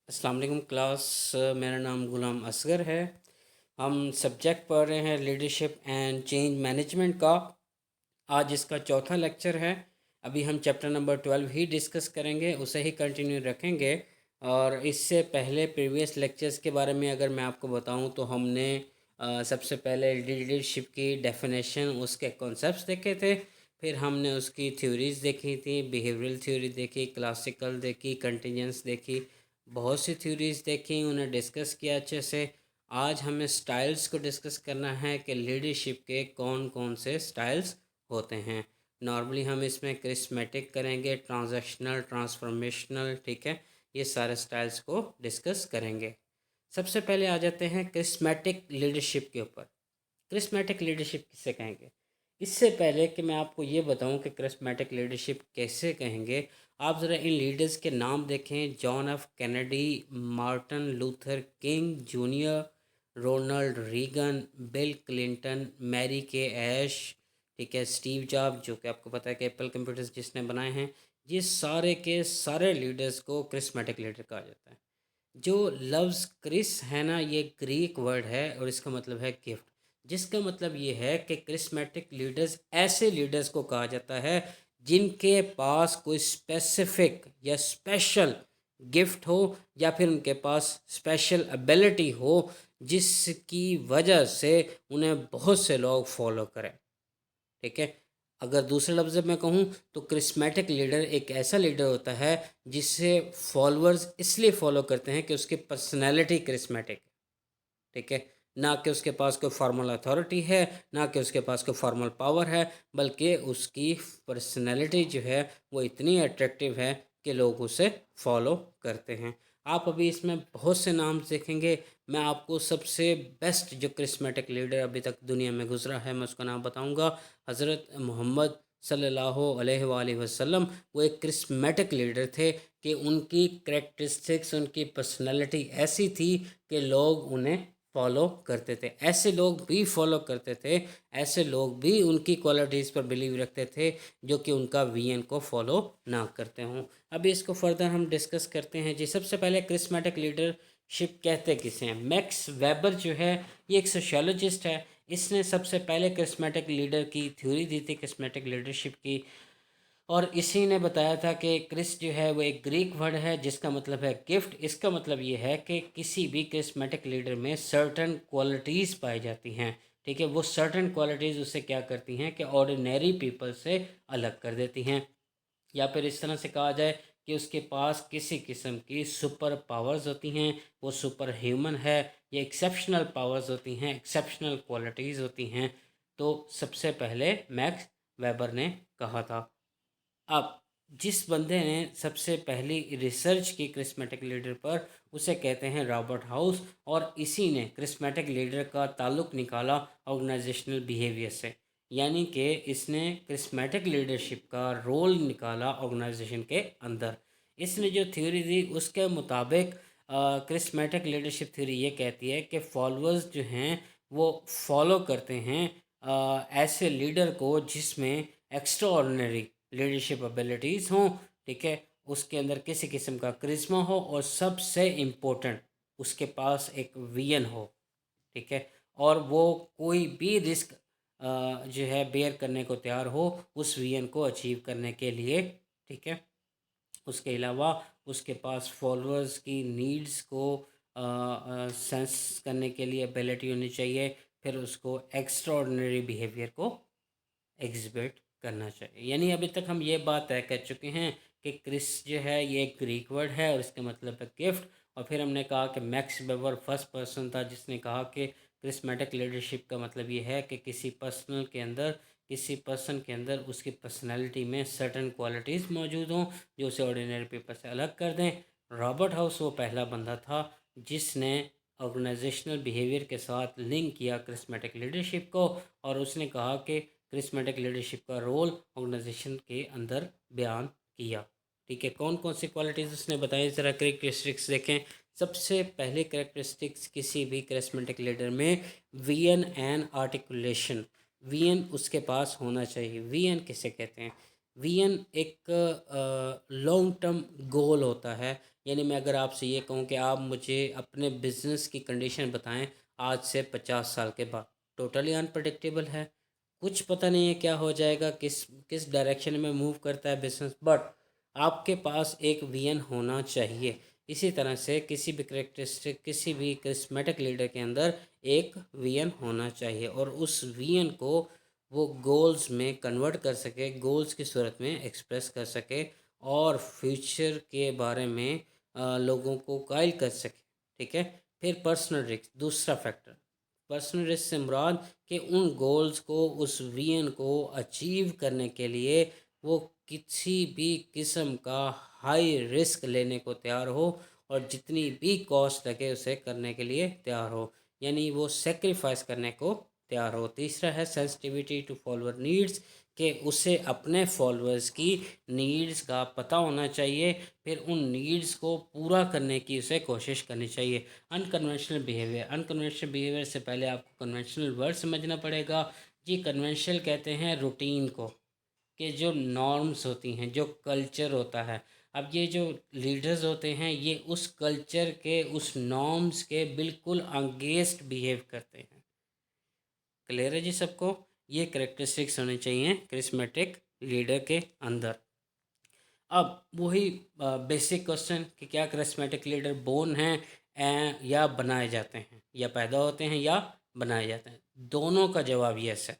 अस्सलाम वालेकुम क्लास। मेरा नाम गुलाम असगर है। हम सब्जेक्ट पढ़ रहे हैं लीडरशिप एंड चेंज मैनेजमेंट का। आज इसका चौथा लेक्चर है। अभी हम चैप्टर नंबर 12 ही डिस्कस करेंगे, उसे ही कंटिन्यू रखेंगे। और इससे पहले प्रीवियस लेक्चर्स के बारे में अगर मैं आपको बताऊं तो हमने सबसे पहले लीडरशिप की डेफिनेशन, उसके कॉन्सेप्ट्स देखे थे। फिर हमने उसकी थ्योरीज देखी थी, बिहेवियरल थ्योरी देखी, क्लासिकल देखी, कंटीजेंस देखी, बहुत सी थ्योरीज देखी, उन्हें डिस्कस किया अच्छे से। आज हमें स्टाइल्स को डिस्कस करना है कि लीडरशिप के कौन कौन से स्टाइल्स होते हैं। नॉर्मली हम इसमें क्रिस्मेटिक करेंगे, ट्रांजैक्शनल, ट्रांसफॉर्मेशनल, ठीक है, ये सारे स्टाइल्स को डिस्कस करेंगे। सबसे पहले आ जाते हैं क्रिस्मेटिक लीडरशिप के ऊपर। क्रिस्मेटिक लीडरशिप किसे कहेंगे? इससे पहले कि मैं आपको ये बताऊं कि क्रिस्मेटिक लीडरशिप कैसे कहेंगे, आप ज़रा इन लीडर्स के नाम देखें। John F Kennedy, Martin Luther King junior, Ronald Reagan, Bill Clinton, Mary Kay Ash, ठीक है, स्टीव जॉब, जो कि आपको पता है कि एप्पल कंप्यूटर्स जिसने बनाए हैं। ये सारे के सारे लीडर्स को क्रिस्मेटिक लीडर कहा जाता है। जो लफ्ज़ क्रिस है ना, ये ग्रीक वर्ड है और इसका मतलब है गिफ्ट। जिसका मतलब ये है कि क्रिस्मेटिक लीडर्स ऐसे लीडर्स को कहा जाता है जिनके पास कोई स्पेसिफिक या स्पेशल गिफ्ट हो, या फिर उनके पास स्पेशल एबिलिटी हो, जिसकी वजह से उन्हें बहुत से लोग फॉलो करें, ठीक है। अगर दूसरे लफ्ज़ में कहूँ तो क्रिस्मेटिक लीडर एक ऐसा लीडर होता है जिसे फॉलोअर्स इसलिए फॉलो करते हैं कि उसकी पर्सनैलिटी क्रिस्मेटिक है, ठीक है। ना कि उसके पास कोई फॉर्मल अथॉरिटी है, ना कि उसके पास कोई फॉर्मल पावर है, बल्कि उसकी पर्सनैलिटी जो है वो इतनी अट्रैक्टिव है कि लोग उसे फॉलो करते हैं। आप अभी इसमें बहुत से नाम देखेंगे। मैं आपको सबसे बेस्ट जो क्रिस्मेटिक लीडर अभी तक दुनिया में गुजरा है, मैं उसका नाम बताऊंगा। हज़रत मोहम्मद सल्लल्लाहु अलैहि वसल्लम वो एक क्रिस्मेटिक लीडर थे कि उनकी करेक्टरिस्टिक्स, उनकी पर्सनैलिटी ऐसी थी कि लोग उन्हें फॉलो करते थे। ऐसे लोग भी फॉलो करते थे, ऐसे लोग भी उनकी क्वालिटीज़ पर बिलीव रखते थे जो कि उनका वीएन को फॉलो ना करते हों। अभी इसको फर्दर हम डिस्कस करते हैं जी। सबसे पहले क्रिस्मेटिक लीडरशिप कहते किसे हैं? मैक्स वेबर जो है ये एक सोशियोलॉजिस्ट है। इसने सबसे पहले क्रिस्मेटिक लीडर की थ्योरी दी थी, क्रिस्मेटिक लीडरशिप की। और इसी ने बताया था कि क्रिस जो है वो एक ग्रीक वर्ड है जिसका मतलब है गिफ्ट। इसका मतलब ये है कि किसी भी क्रिस्मेटिक लीडर में सर्टन क्वालिटीज़ पाई जाती हैं, ठीक है। वो सर्टन क्वालिटीज़ उसे क्या करती हैं कि ऑर्डिनरी पीपल से अलग कर देती हैं। या फिर इस तरह से कहा जाए कि उसके पास किसी किस्म की सुपर पावर्स होती हैं, वो सुपर ह्यूमन है, ये एक्सेप्शनल पावर्स होती हैं, एक्सेप्शनल क्वालिटीज़ होती हैं। तो सबसे पहले मैक्स वेबर ने कहा था। अब जिस बंदे ने सबसे पहली रिसर्च की क्रिस्मेटिक लीडर पर, उसे कहते हैं रॉबर्ट हाउस। और इसी ने क्रिस्मेटिक लीडर का ताल्लुक़ निकाला ऑर्गेनाइजेशनल बिहेवियर से। यानी कि इसने क्रिस्मेटिक लीडरशिप का रोल निकाला ऑर्गेनाइजेशन के अंदर। इसने जो थ्योरी दी उसके मुताबिक क्रिस्मेटिक लीडरशिप थ्योरी ये कहती है कि फॉलोअर्स जो हैं वो फॉलो करते हैं ऐसे लीडर को जिसमें एक्स्ट्रा ऑर्डिनरी लीडरशिप एबिलिटीज़ हों, ठीक है। उसके अंदर किसी किस्म का करिश्मा हो और सबसे इम्पोर्टेंट उसके पास एक विजन हो, ठीक है। और वो कोई भी रिस्क जो है बेयर करने को तैयार हो उस विजन को अचीव करने के लिए, ठीक है। उसके अलावा उसके पास फॉलोअर्स की नीड्स को सेंस करने के लिए एबिलिटी होनी चाहिए। फिर उसको एक्स्ट्रा ऑर्डिनरी बिहेवियर को एग्जिबिट करना चाहिए। यानी अभी तक हम ये बात तय कर चुके हैं कि क्रिस जो है ये एक ग्रीक वर्ड है और इसका मतलब है गिफ्ट। और फिर हमने कहा कि मैक्स वेबर फर्स्ट पर्सन था जिसने कहा कि क्रिस्मेटिक लीडरशिप का मतलब ये है कि किसी पर्सन के अंदर उसकी पर्सनैलिटी में सर्टन क्वालिटीज़ मौजूद हों जो उसे ऑर्डिनरी पीपल से अलग कर दें। रॉबर्ट हाउस वो पहला बंदा था जिसने ऑर्गेनाइजेशनल बिहेवियर के साथ लिंक किया क्रिस्मेटिक लीडरशिप को। और उसने कहा कि क्रिस्मेटिक लीडरशिप का रोल ऑर्गेनाइजेशन के अंदर बयान किया, ठीक है। कौन कौन सी क्वालिटीज़ उसने बताई, ज़रा करेक्टरिस्टिक्स देखें। सबसे पहले करेक्टरिस्टिक्स किसी भी करिस्मेटिक लीडर में विजन एंड आर्टिकुलेशन। विजन उसके पास होना चाहिए। विजन किसे कहते हैं? विजन एक लॉन्ग टर्म गोल होता है یعنی میں اگر آپ سے یہ کہوں کہ آپ مجھے اپنے بزنس کی کنڈیشن بتائیں آج سے 50 سال کے بعد، ٹوٹلی انپریڈکٹیبل ہے، کچھ پتہ نہیں ہے کیا ہو جائے گا، کس ڈائریکشن میں موو کرتا ہے بزنس، بٹ آپ کے پاس ایک وین ہونا چاہیے۔ اسی طرح سے کسی بھی کریکٹرسٹک، کسی بھی کرسمیٹک لیڈر کے اندر ایک وین ہونا چاہیے، اور اس وین کو وہ گولز میں کنورٹ کر سکے، گولز کی صورت میں ایکسپریس کر سکے، اور فیوچر کے بارے میں لوگوں کو قائل کر سکے، ٹھیک ہے۔ پھر پرسنل رسک، دوسرا فیکٹر، پرسنل رسک سے مراد کہ ان گولز کو، اس وین کو اچیو کرنے کے لیے وہ کسی بھی قسم کا ہائی رسک لینے کو تیار ہو، اور جتنی بھی کاسٹ لگے اسے کرنے کے لیے تیار ہو، یعنی وہ سیکریفائس کرنے کو تیار ہو۔ تیسرا ہے سینسٹیویٹی ٹو فالوور نیڈز، کہ اسے اپنے فالوورز کی نیڈز کا پتہ ہونا چاہیے، پھر ان نیڈز کو پورا کرنے کی اسے کوشش کرنی چاہیے۔ انکنونشنل بیہیویئر، انکنونشنل بیہیویئر سے پہلے آپ کو کنونشنل ورڈ سمجھنا پڑے گا۔ جی کنونشنل کہتے ہیں روٹین کو، کہ جو نارمز ہوتی ہیں، جو کلچر ہوتا ہے۔ اب یہ جو لیڈرز ہوتے ہیں یہ اس کلچر کے، اس نارمز کے بالکل انگیسٹ بیہیو کرتے ہیں۔ کلیئر ہے جی سب کو؟ یہ کریکٹرسٹکس ہونے چاہیے کرسمیٹک لیڈر کے اندر۔ اب وہی بیسک کوشچن کہ کیا کرسمیٹک لیڈر بورن ہیں یا بنائے جاتے ہیں، یا پیدا ہوتے ہیں یا بنائے جاتے ہیں؟ دونوں کا جواب یس ہے،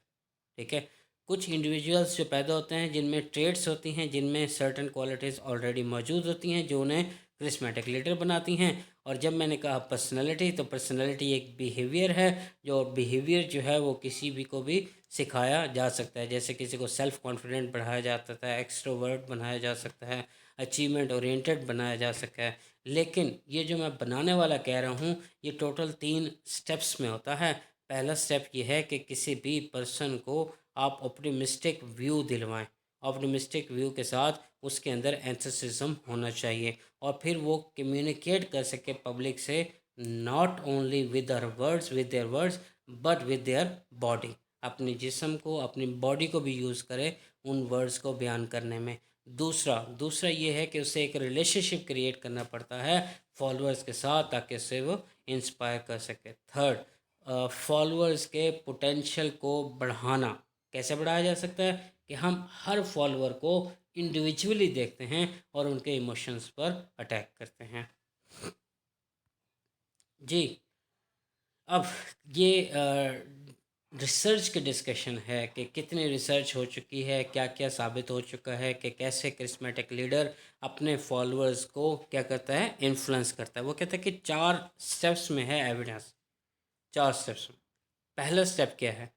ٹھیک ہے۔ کچھ انڈیویجولس جو پیدا ہوتے ہیں جن میں ٹریٹس ہوتی ہیں، جن میں سرٹن کوالٹیز آلریڈی موجود ہوتی ہیں جو انہیں کرسمیٹک لیڈر بناتی ہیں، اور جب میں نے کہا پرسنالٹی، تو پرسنالٹی ایک بیہیویئر ہے، جو بیہیویئر جو ہے وہ کسی بھی کو بھی سکھایا جا سکتا ہے، جیسے کسی کو سیلف کانفیڈنٹ بڑھایا جاتا ہے، ایکسٹروورٹ بنایا جا سکتا ہے، اچیومنٹ اورینٹڈ بنایا جا سکتا ہے۔ لیکن یہ جو میں بنانے والا کہہ رہا ہوں یہ ٹوٹل 3 سٹیپس میں ہوتا ہے۔ پہلا سٹیپ یہ ہے کہ کسی بھی پرسن کو آپ اپٹیمسٹک ویو دلوائیں، اپٹیمسٹک ویو کے ساتھ اس کے اندر اینتھسزم ہونا چاہیے، اور پھر وہ کمیونیکیٹ کر سکے پبلک سے، not only with their words but with their body, اپنے جسم کو، اپنی باڈی کو بھی یوز کرے ان ورڈز کو بیان کرنے میں۔ دوسرا یہ ہے کہ اسے ایک ریلیشن شپ کریٹ کرنا پڑتا ہے فالوورز کے ساتھ تاکہ اسے وہ انسپائر کر سکے۔ تھرڈ، فالوورز کے پوٹینشیل کو بڑھانا۔ کیسے بڑھایا جا سکتا ہے؟ کہ ہم ہر فالوور کو انڈیویجولی دیکھتے ہیں اور ان کے ایموشنز پر اٹیک کرتے ہیں۔ جی اب یہ ریسرچ کی ڈسکشن ہے کہ کتنی ریسرچ ہو چکی ہے، کیا کیا ثابت ہو چکا ہے کہ کیسے کرسمیٹک لیڈر اپنے فالوورز کو کیا کرتا ہے، انفلوئنس کرتا ہے۔ وہ کہتا ہے کہ 4 سٹیپس میں ہے ایویڈنس، 4 سٹیپس میں۔ پہلا سٹیپ کیا ہے؟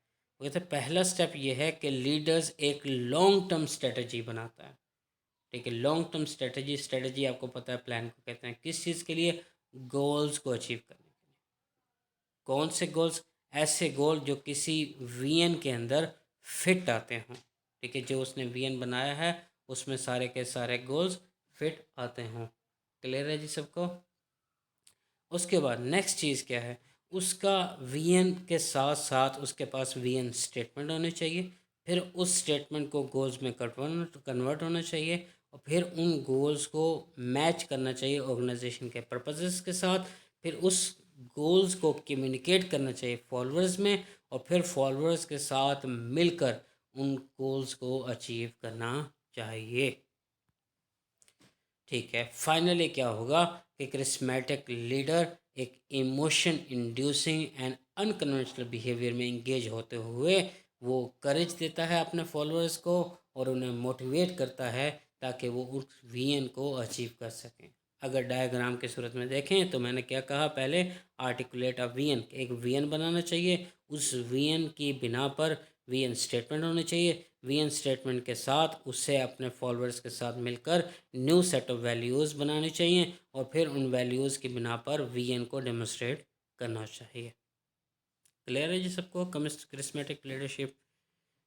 وہ کہتے ہیں پہلا سٹیپ یہ ہے کہ لیڈرز ایک لانگ ٹرم اسٹریٹجی بناتا ہے، ٹھیک ہے۔ لانگ ٹرم اسٹریٹجی آپ کو پتہ ہے پلان کو کہتے ہیں، کس چیز کے لیے؟ گولز کو اچیو کرنے کے لیے۔ کون سے گولز؟ ایسے گول جو کسی وین کے اندر فٹ آتے ہوں، ٹھیک ہے، جو اس نے وین بنایا ہے اس میں سارے کے سارے گولز فٹ آتے ہوں۔ کلیئر ہے جی سب کو؟ اس کے بعد نیکسٹ چیز کیا ہے؟ اس کا وی این کے ساتھ ساتھ اس کے پاس وی این اسٹیٹمنٹ ہونے چاہیے، پھر اس اسٹیٹمنٹ کو گولز میں کنورٹ ہونا چاہیے، اور پھر ان گولز کو میچ کرنا چاہیے آرگنائزیشن کے پرپزز کے ساتھ، پھر اس گولز کو کمیونیکیٹ کرنا چاہیے فالوورز میں، اور پھر فالوورز کے ساتھ مل کر ان گولز کو اچیو کرنا چاہیے، ٹھیک ہے۔ فائنلی کیا ہوگا کہ کرسمیٹک لیڈر ایک emotion inducing and unconventional behaviour میں انگیج ہوتے ہوئے وہ کریج دیتا ہے اپنے فالوورز کو، اور انہیں موٹیویٹ کرتا ہے تاکہ وہ اس وین کو اچیو کر سکیں۔ اگر ڈائیگرام کی صورت میں دیکھیں تو میں نے کیا کہا پہلے؟ آرٹیکولیٹ اے وین، ایک وین بنانا چاہیے، اس وین کی بنا پر وی این اسٹیٹمنٹ ہونے چاہیے، وی این اسٹیٹمنٹ کے ساتھ اسے اپنے فالوورز کے ساتھ مل کر نیو سیٹ آف ویلیوز بنانی چاہیے، اور پھر ان ویلیوز کی بنا پر وی این کو ڈیمونسٹریٹ کرنا چاہیے۔ کلیئر ہے جی سب کو کرسمیٹک لیڈرشپ؟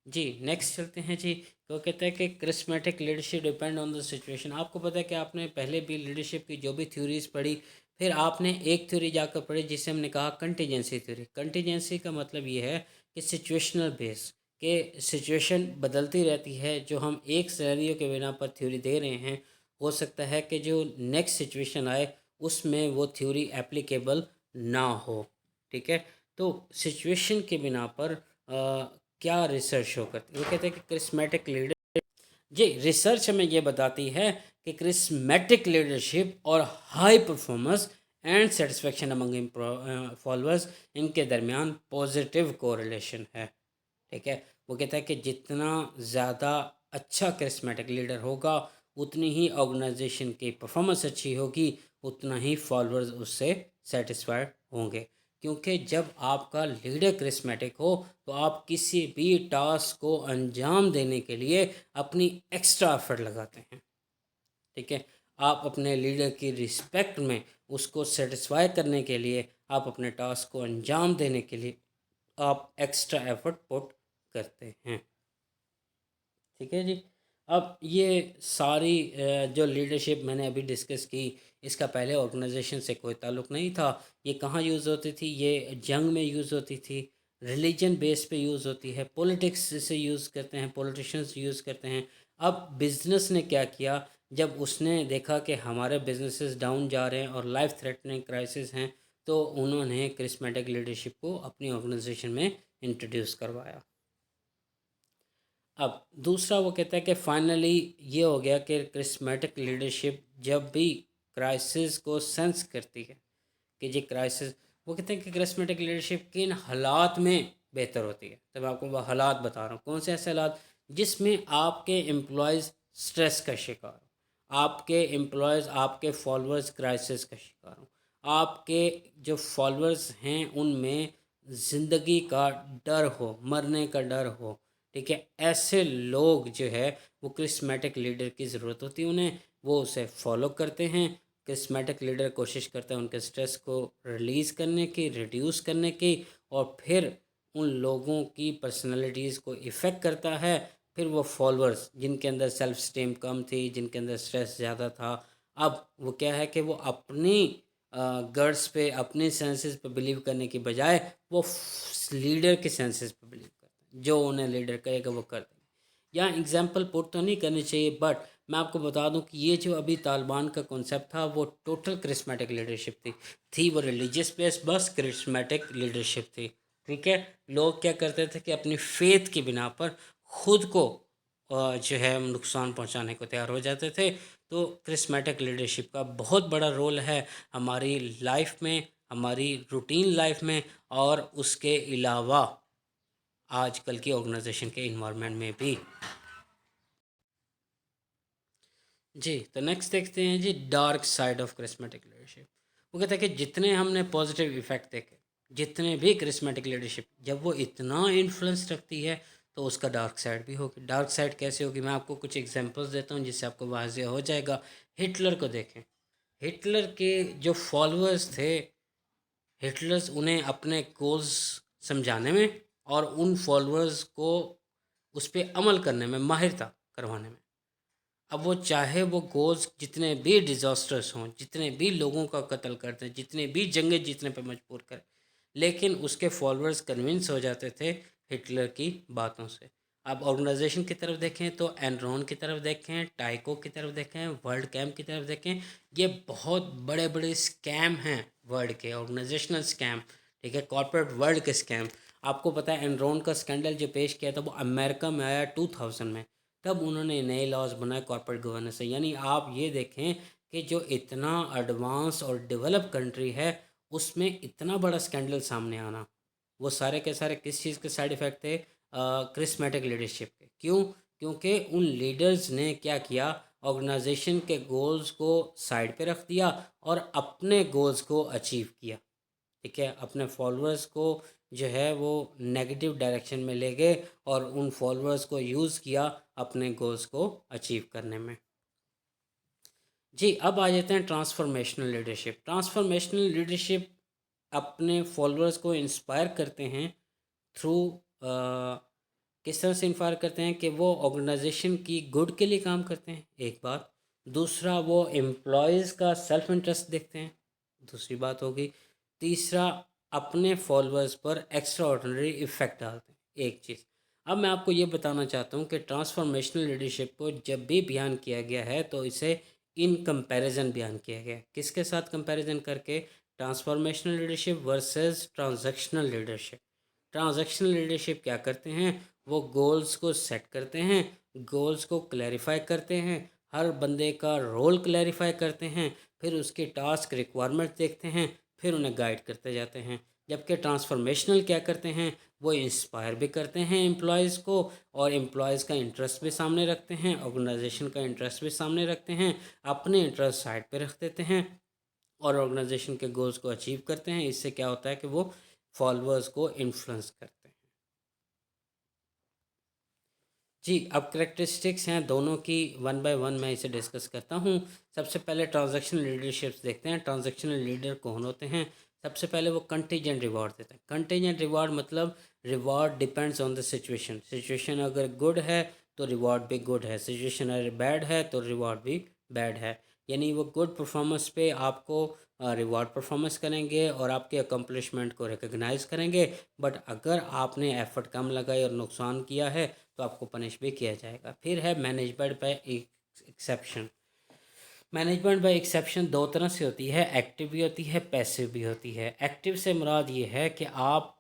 جی نیکسٹ چلتے ہیں جی۔ تو کہتے ہیں کہ charismatic leadership depend on the situation. آپ کو پتہ ہے کہ آپ نے پہلے بھی لیڈرشپ کی جو بھی تھیوریز پڑھی، پھر آپ نے ایک تھیوری جا کر پڑھی جسے ہم نے کہا کنٹیجنسی تھیوری۔ کنٹیجنسی کا مطلب یہ ہے کہ سچویشنل بیس، کہ سچویشن بدلتی رہتی ہے، جو ہم ایک سینیریو کے بنا پر تھیوری دے رہے ہیں ہو سکتا ہے کہ جو نیکسٹ سچویشن آئے اس میں وہ تھیوری اپلیکیبل نہ ہو. ٹھیک ہے، تو سچویشن کی بنا پر کیا ریسرچ شو کرتی ہے؟ وہ کہتے ہیں کہ کرسمیٹک لیڈر، جی ریسرچ ہمیں یہ بتاتی ہے کہ کرسمیٹک لیڈرشپ اور high performance and satisfaction among followers, ان کے درمیان پازیٹیو کوریلیشن ہے. ٹھیک ہے، وہ کہتا ہے کہ جتنا زیادہ اچھا کرسمیٹک لیڈر ہوگا اتنی ہی آرگنائزیشن کی پرفارمنس اچھی ہوگی، اتنا ہی فالوورز اس سے سیٹسفائڈ ہوں گے. کیونکہ جب آپ کا لیڈر کرسمیٹک ہو تو آپ کسی بھی ٹاسک کو انجام دینے کے لیے اپنی ایکسٹرا ایفرٹ لگاتے ہیں. ٹھیک ہے، آپ اپنے لیڈر کی رسپیکٹ میں اس کو سیٹسفائی کرنے کے لیے، آپ اپنے ٹاسک کو انجام دینے کے لیے آپ ایکسٹرا ایفرٹ پٹ کرتے ہیں. ٹھیک ہے جی. اب یہ ساری جو لیڈرشپ میں نے ابھی ڈسکس کی، اس کا پہلے آرگنائزیشن سے کوئی تعلق نہیں تھا. یہ کہاں یوز ہوتی تھی؟ یہ جنگ میں یوز ہوتی تھی، ریلیجن بیس پہ یوز ہوتی ہے، پولیٹکس سے یوز کرتے ہیں، پولیٹیشنز یوز کرتے ہیں. اب بزنس نے کیا کیا؟ جب اس نے دیکھا کہ ہمارے بزنسز ڈاؤن جا رہے ہیں اور لائف تھریٹننگ کرائسس ہیں، تو انہوں نے کرسمیٹک لیڈرشپ کو اپنی آرگنائزیشن میں انٹروڈیوس کروایا. اب دوسرا وہ کہتا ہے کہ فائنلی یہ ہو گیا کہ کرسمیٹک لیڈرشپ جب بھی کرائسس کو سینس کرتی ہے کہ جی کرائسس، وہ کہتے ہیں کہ کرسمیٹک لیڈرشپ کن حالات میں بہتر ہوتی ہے. تو میں آپ کو وہ حالات بتا رہا ہوں. کون سے ایسے حالات جس میں آپ کے امپلائز سٹریس کا شکار ہوں، آپ کے امپلائز، آپ کے فالوورز کرائسس کا شکار ہوں، آپ کے جو فالوورز ہیں ان میں زندگی کا ڈر ہو، مرنے کا ڈر ہو. ٹھیک ہے، ایسے لوگ جو ہے وہ کرسمیٹک لیڈر کی ضرورت ہوتی ہے انہیں. وہ اسے فالو کرتے ہیں. کرسمیٹک لیڈر کوشش کرتا ہے ان کے سٹریس کو ریلیز کرنے کی، ریڈیوس کرنے کی، اور پھر ان لوگوں کی پرسنالٹیز کو افیکٹ کرتا ہے. پھر وہ فالوورز جن کے اندر سیلف اسٹیم کم تھی، جن کے اندر سٹریس زیادہ تھا، اب وہ کیا ہے کہ وہ اپنی گرڈس پہ، اپنی سینسز پہ بلیو کرنے کی بجائے وہ لیڈر کے سینسز پہ بلیو کرتے ہیں. جو انہیں لیڈر کہے گا وہ کر دیں گے. یہاں اگزامپل پٹ تو نہیں کرنی چاہیے، بٹ میں آپ کو بتا دوں کہ یہ جو ابھی طالبان کا کنسیپٹ تھا وہ ٹوٹل کرسمیٹک لیڈرشپ تھی وہ ریلیجیس بیس بس کرسمیٹک لیڈرشپ تھی. ٹھیک ہے، لوگ کیا کرتے تھے کہ اپنی فیتھ کی بنا پر خود کو جو ہے نقصان پہنچانے کو تیار ہو جاتے تھے. تو کرسمیٹک لیڈرشپ کا بہت بڑا رول ہے ہماری لائف میں، ہماری روٹین لائف میں، اور اس کے علاوہ آج کل کی آرگنائزیشن کے انوائرمنٹ میں بھی. جی تو نیکسٹ دیکھتے ہیں جی dark side of charismatic leadership. وہ کہتا ہے کہ جتنے ہم نے پازیٹیو ایفیکٹ دیکھے، جتنے بھی کرسمیٹک لیڈرشپ جب وہ اتنا انفلوئنس رکھتی ہے تو اس کا ڈارک سائڈ بھی ہوگی. ڈارک سائڈ کیسے ہوگی؟ میں آپ کو کچھ ایگزامپلس دیتا ہوں جس سے آپ کو واضح ہو جائے گا. ہٹلر کو دیکھیں. ہٹلر کے جو فالوورز تھے، ہٹلرز انہیں اپنے گولز سمجھانے میں اور ان فالوورز کو اس پہ عمل کرنے میں ماہر تھا، کروانے میں. اب وہ چاہے وہ گولز جتنے بھی ڈیزاسٹرس ہوں، جتنے بھی لوگوں کا قتل کرتے ہیں، جتنے بھی جنگیں جیتنے پہ مجبور کریں، لیکن اس کے فالوورز کنونس ہو جاتے تھے ہٹلر کی باتوں سے. اب آرگنائزیشن کی طرف دیکھیں تو اینرون کی طرف دیکھیں، ٹائکو کی طرف دیکھیں، ورلڈ کیمپ کی طرف دیکھیں. یہ بہت بڑے بڑے اسکیم ہیں ورلڈ کے، آرگنائزیشنل اسکیم. ٹھیک ہے، کارپوریٹ ورلڈ کے اسکیم. آپ کو پتہ ہے اینرون کا اسکینڈل جو پیش کیا تھا وہ امریکہ میں آیا 2000 میں. تب انہوں نے نئے لاز بنائے کارپوریٹ گورننس سے. یعنی آپ یہ دیکھیں کہ جو اتنا ایڈوانس اور ڈیولپ کنٹری ہے اس میں اتنا بڑا اسکینڈل سامنے آنا، وہ سارے کے سارے کس چیز کے سائیڈ ایفیکٹ تھے؟ کرسمیٹک لیڈرشپ کے. کیوں؟ کیونکہ ان لیڈرز نے کیا کیا؟ آرگنائزیشن کے گولز کو سائڈ پہ رکھ دیا اور اپنے گولز کو اچیو کیا. ٹھیک ہے، اپنے فالوورز کو جو ہے وہ نیگیٹو ڈائریکشن میں لے گئے اور ان فالوورز کو یوز کیا اپنے گولز کو اچیو کرنے میں. جی اب آ جاتے ہیں ٹرانسفارمیشنل لیڈرشپ. ٹرانسفارمیشنل لیڈرشپ اپنے فالوورز کو انسپائر کرتے ہیں تھرو کس طرح سے انفائر کرتے ہیں کہ وہ آرگنائزیشن کی گڈ کے لیے کام کرتے ہیں، ایک بات. دوسرا وہ امپلائیز کا سیلف انٹرسٹ دیکھتے ہیں، دوسری بات ہوگی. تیسرا اپنے فالوورز پر ایکسٹرا آرڈنری ایفیکٹ ڈالتے ہیں، ایک چیز. اب میں آپ کو یہ بتانا چاہتا ہوں کہ ٹرانسفارمیشنل لیڈرشپ کو جب بھی بیان کیا گیا ہے تو اسے इन कंपैरिजन बयान किया गया। किसके साथ कंपैरिजन करके? Transformational leadership versus transactional leadership. Transactional leadership क्या करते हैं? वो गोल्स को सेट करते हैं, गोल्स को क्लैरिफाई करते हैं, हर बंदे का रोल क्लैरिफाई करते हैं, फिर उसकी टास्क रिक्वायरमेंट देखते हैं, फिर उन्हें गाइड करते जाते हैं। जबकि ट्रांसफॉर्मेशनल क्या करते हैं? वो इंस्पायर भी करते हैं एम्प्लॉयज़ को, और एम्प्लॉयज़ का इंटरेस्ट भी सामने रखते हैं, ऑर्गेनाइजेशन का इंटरेस्ट भी सामने रखते हैं, अपने इंटरेस्ट साइड पे रख देते हैं और ऑर्गेनाइजेशन के गोल्स को अचीव करते हैं। इससे क्या होता है कि वो फॉलोअर्स को इन्फ्लुएंस करते हैं। जी, अब करेक्टरिस्टिक्स हैं दोनों की, वन बाय वन मैं इसे डिस्कस करता हूँ। सबसे पहले ट्रांजैक्शनल लीडरशिप्स देखते हैं। ट्रांजैक्शनल लीडर कौन होते हैं? सबसे पहले वो कंटीजेंट रिवॉर्ड देते हैं। कंटीजेंट रिवॉर्ड मतलब reward depends on the situation. Situation अगर गुड है तो रिवॉर्ड भी गुड है, सिचुएशन अगर बैड है तो रिवॉर्ड भी बैड है। यानी वो गुड परफॉर्मेंस पे आपको रिवॉर्ड परफॉर्मेंस करेंगे और आपके अकम्पलिशमेंट को रिकग्नाइज़ करेंगे। बट अगर आपने एफर्ट कम लगाई और नुकसान किया है तो आपको पनिश भी किया जाएगा। फिर है management by exception. Management by exception दो तरह से होती है, एक्टिव भी होती है, पैसिव भी होती है। एक्टिव से मुराद ये है कि आप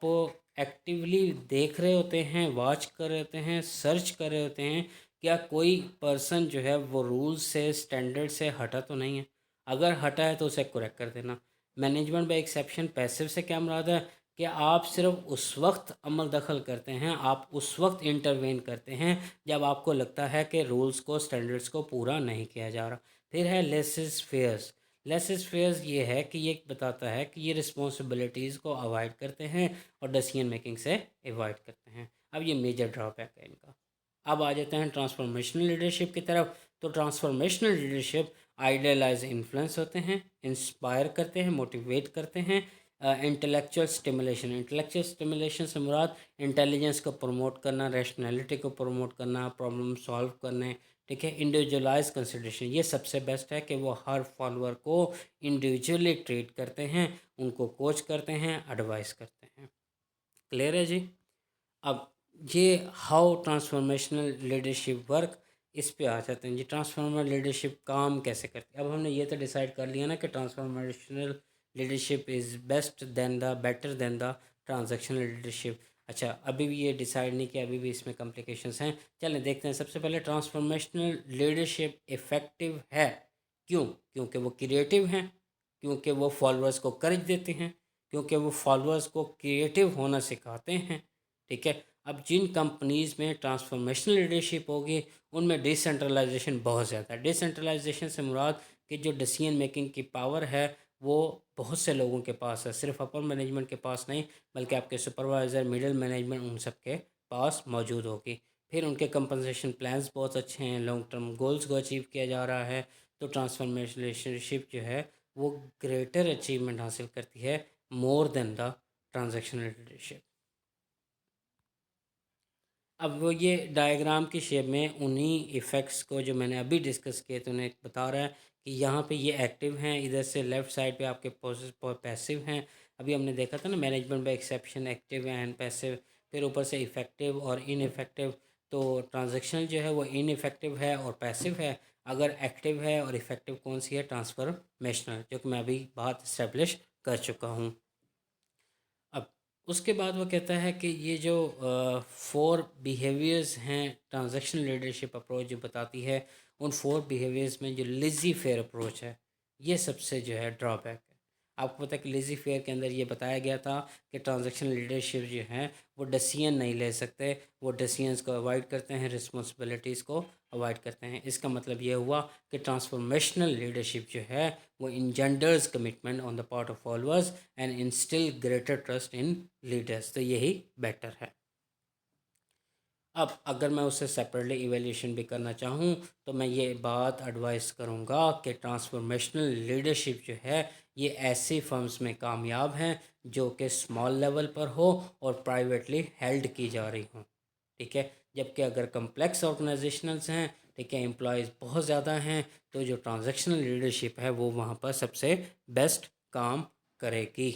एक्टिवली देख रहे होते हैं, वॉच कर रहे होते हैं, सर्च कर रहे होते हैं क्या कोई पर्सन जो है वो रूल से, स्टैंडर्ड से हटा तो नहीं है। अगर हटा है तो उसे करेक्ट कर देना। मैनेजमेंट बाय एक्सेप्शन पैसिव से क्या मुराद है कि आप सिर्फ उस वक्त अमल दखल करते हैं, आप उस वक्त इंटरवेन करते हैं जब आपको लगता है कि रूल्स को, स्टैंडर्ड्स को पूरा नहीं किया जा रहा। फिर है laissez faire. Laissez faire ये है कि ये बताता है कि ये रिस्पॉन्सिबिलिटीज़ को अवॉइड करते हैं और डिसीजन मेकिंग से अवॉइड करते हैं। अब ये मेजर ड्रॉबैक है इनका। अब आ जाते हैं ट्रांसफॉर्मेशनल लीडरशिप की तरफ। तो ट्रांसफॉर्मेशनल लीडरशिप आइडियलाइज इन्फ्लुएंस होते हैं, इंस्पायर करते हैं, मोटिवेट करते हैं। इंटेलेक्चुअल स्टिमुलेशन, इंटेलेक्चुअल स्टिमुलेशन से मुराद इंटेलिजेंस को प्रमोट करना, रैशनैलिटी को प्रमोट करना, प्रॉब्लम सॉल्व करने। ठीक है, इंडिविजुअलाइज कंसिडरेशन, ये सबसे बेस्ट है कि वो हर फॉलोअर को इंडिविजुअली ट्रीट करते हैं, उनको कोच करते हैं, एडवाइस करते हैं। क्लियर है जी? अब ये हाउ ट्रांसफॉर्मेशनल लीडरशिप वर्क, इस पे आ जाते हैं जी। ट्रांसफॉर्मर लीडरशिप काम कैसे करती है? अब हमने ये तो डिसाइड कर लिया ना कि transformational leadership is best than the, better than the transactional leadership. अच्छा, अभी भी ये डिसाइड नहीं किया, अभी भी इसमें कॉम्प्लिकेशंस हैं। चलें देखते हैं। सबसे पहले ट्रांसफॉर्मेशनल लीडरशिप इफ़ेक्टिव है। क्यों? क्योंकि वो क्रिएटिव हैं, क्योंकि वो फॉलोअर्स को करेज देते हैं, क्योंकि वो फॉलोअर्स को क्रिएटिव होना सिखाते हैं। ठीक है। अब जिन कंपनीज़ में ट्रांसफॉर्मेशनल लीडरशिप होगी उनमें डिसेंट्रलाइजेशन बहुत ज़्यादा है। डिसेंट्रलाइजेशन से मुराद कि जो डिसीजन मेकिंग की पावर है वो बहुत से लोगों के पास है, सिर्फ अपर मैनेजमेंट के पास नहीं, बल्कि आपके सुपरवाइज़र, मिडिल मैनेजमेंट, उन सब के पास मौजूद होगी। फिर उनके कंपनसेशन प्लान्स बहुत अच्छे हैं, लॉन्ग टर्म गोल्स को अचीव किया जा रहा है। तो ट्रांसफॉर्मेशन लीडरशिप जो है वो ग्रेटर अचीवमेंट हासिल करती है more than the transactional leadership. अब वो ये डायग्राम की शेप में उन्हीं इफ़ेक्ट्स को जो मैंने अभी डिस्कस किए थे उन्हें बता रहा है कि यहाँ पे ये एक्टिव हैं, इधर से लेफ़्ट साइड पे आपके पैसिव हैं। अभी हमने देखा था ना, management by exception active and passive, फिर ऊपर से इफ़ेक्टिव और इनइफेक्टिव। तो ट्रांजैक्शनल जो है वो इनइफेक्टिव है और पैसिव है। अगर एक्टिव है और इफ़ेक्टिव कौन सी है? ट्रांसफॉर्मेशनल, जो कि मैं अभी बात इस्टेब्लिश कर चुका हूँ। अब उसके बाद वो कहता है कि ये जो 4 बिहेवियर्स हैं ट्रांजैक्शनल लीडरशिप अप्रोच जो बताती है, उन 4 बिहेवियर्स में जो लेज़ी फेयर अप्रोच है, ये सबसे जो है ड्रॉबैक है। आपको पता है कि लेज़ी फेयर के अंदर ये बताया गया था कि ट्रांजैक्शनल लीडरशिप जो हैं वो डिसीजन नहीं ले सकते, वो डिसीजंस को अवॉइड करते हैं, रिस्पॉन्सिबिलिटीज़ को अवॉइड करते हैं। इसका मतलब ये हुआ कि ट्रांसफॉर्मेशनल लीडरशिप जो है वो engenders commitment on the part of followers and instill greater trust in leaders। तो यही बेटर है। अब अगर मैं उसे सेपरेटली इवेल्यूशन भी करना चाहूँ तो मैं ये बात एडवाइस करूँगा कि ट्रांसफॉर्मेशनल लीडरशिप जो है ये ऐसी फर्म्स में कामयाब हैं जो कि स्मॉल लेवल पर हो और प्राइवेटली हेल्ड की जा रही हों। ठीक है। जबकि अगर कम्प्लेक्स ऑर्गेनाइजेशनल्स हैं, ठीक है, एम्प्लॉयज़ बहुत ज़्यादा हैं, तो जो ट्रांजैक्शनल लीडरशिप है वो वहाँ पर सबसे बेस्ट काम करेगी।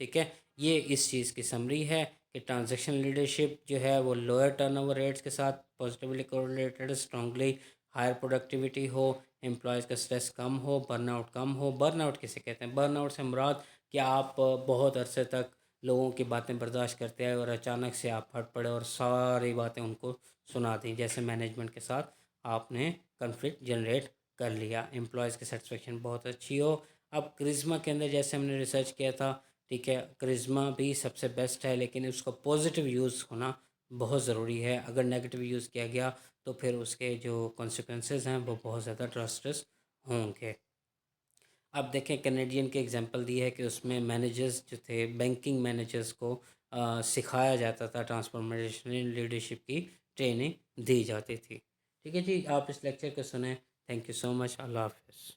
ठीक है। ये इस चीज़ की समरी है कि ट्रांजैक्शनल लीडरशिप जो है वो लोअर टर्नओवर रेट्स के साथ positively correlated, strongly higher productivity हो, امپلائیز کا اسٹریس کم ہو، برن آؤٹ کم ہو۔ برن آؤٹ کسے کہتے ہیں؟ برن آؤٹ سے مراد کہ آپ بہت عرصے تک لوگوں کی باتیں برداشت کرتے ہیں اور اچانک سے آپ پھٹ پڑے اور ساری باتیں ان کو سنا دیں، جیسے مینجمنٹ کے ساتھ آپ نے کنفلکٹ جنریٹ کر لیا۔ امپلائیز کی سیٹسفیکشن بہت اچھی ہو۔ اب کرزما کے اندر جیسے ہم نے ریسرچ کیا تھا، ٹھیک ہے، کرزما بھی سب سے بیسٹ ہے، لیکن اس کا پازیٹیو یوز ہونا بہت ضروری ہے۔ اگر نیگیٹو یوز کیا گیا تو پھر اس کے جو کانسیکوینسز ہیں وہ بہت زیادہ ڈراسٹس ہوں گے۔ اب دیکھیں کینیڈین کی اگزامپل دی ہے کہ اس میں مینیجرز جو تھے، بینکنگ مینیجرز کو سکھایا جاتا تھا، ٹرانسفارمیشنل لیڈرشپ کی ٹریننگ دی جاتی تھی۔ ٹھیک ہے جی، آپ اس لیکچر کو سنیں۔ تھینک یو سو مچ، اللہ حافظ۔